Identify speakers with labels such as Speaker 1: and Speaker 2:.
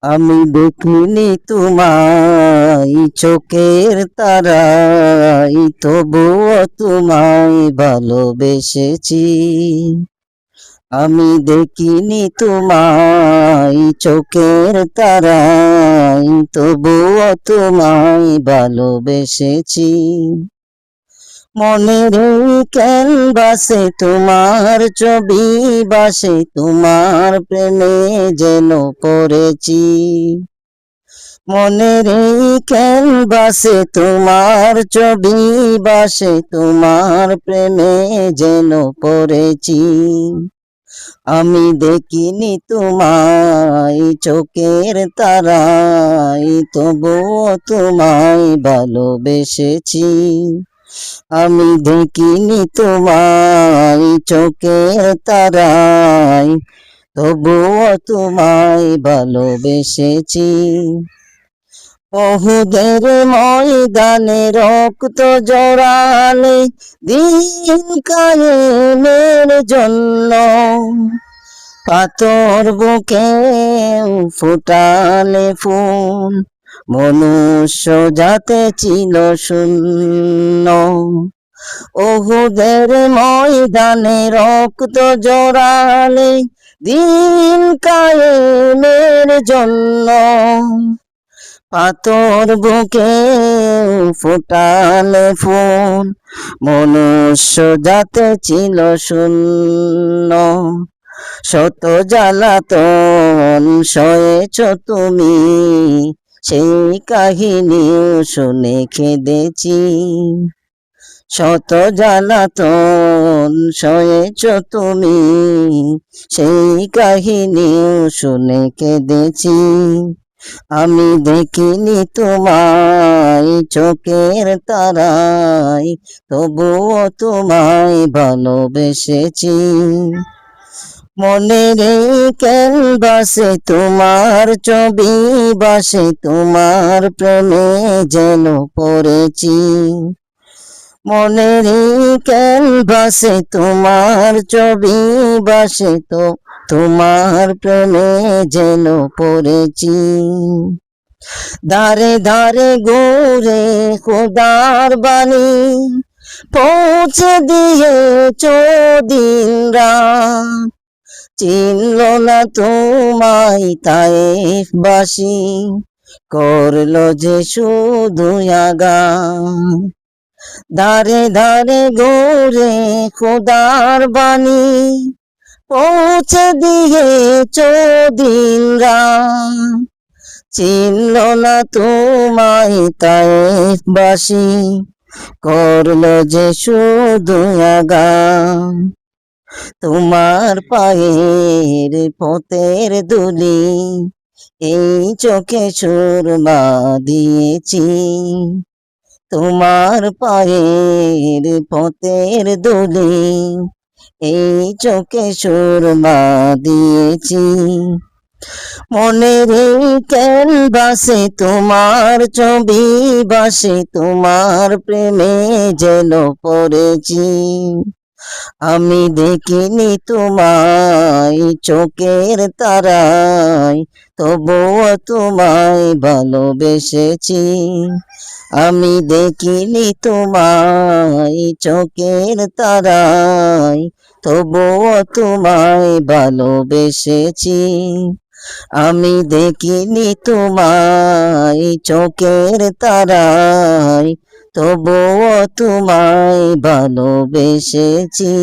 Speaker 1: আমি দেখিনি তোমায় চোখের তারাই, তবুও তোমায় ভালোবেসেছি। আমি দেখিনি তোমায় চোখের তারাই, তবুও তোমায় ভালোবেসেছি। মনের ক্যানভাসে তোমার ছবি বাসে, তোমার প্রেমে যেন পড়েছি। মনের ক্যানভাসে তোমার ছবি বাসে, তোমার প্রেমে যেন পড়েছি। আমি দেখিনি তোমায় চোখের তারাই, তবুও তোমায় ভালোবেসেছি। আমি দেখিনি তোমায় চোখের তারাই, তবুও তোমায় ভালোবেসেছি। ওহুদের ময়দানে রক্ত জড়ালে দিন কায়েমের জন্য, পাথর বুকে ফুটালে ফুল, মনুষ্য জাতে ছিল শূন্য। ওহুদের ময়দানে রক্ত জড়ালে দিন কায়েমের জন্য, পাথর বুকে ফুটালে ফুল, মনুষ্য জাতে ছিল শূন্য। শত জ্বালাতন সয়েছ তুমি, সেই কাহিনীও শুনে কেঁদেছি। শত জ্বালাতন সয়েছ তুমি, সেই কাহিনীও শুনে কেঁদেছি। আমি দেখিনি তোমায় চোখের তারাই, তবুও তোমায় ভালোবেসেছি। মনের ক্যানভাসে তোমার ছবি বাসে, তোমার প্রেমে যেন পড়েছি। মনের ক্যানভাসে তোমার ছবি বাসে, তো তোমার প্রেমে যেন পড়েছি। ধারে ধারে ঘুরে খোদার বাণী পৌঁছে দিয়েছ দিন রাত, চিনল না তোমায় তায়েফবাসী, করলো যে শুধু আঘাত। ধারে ধারে ঘুরে খোদার বাণী পৌঁছে দিয়েছ দিন রাত, চিনল না তোমায় তায়েফবাসী, করলো যে শুধু আঘাত। তোমার পায়ের পথের ধুলি এই চোখে সুরমা দিয়েছি। তোমার পায়ের পথের ধুলি এই চোখে সুরমা দিয়েছি। মনের ক্যানভাসে তোমার ছবি বাসে, তোমার প্রেমে যেন পড়েছি। আমি দেখিনি তোমায় চোখের তারাই, তবুও তোমায় ভালোবেসেছি। আমি দেখিনি তোমায় চোখের তারাই, তবুও তোমায় ভালোবেসেছি। আমি দেখিনি তোমায় চোখের তারাই, তবুও তোমায় ভালোবেসেছি।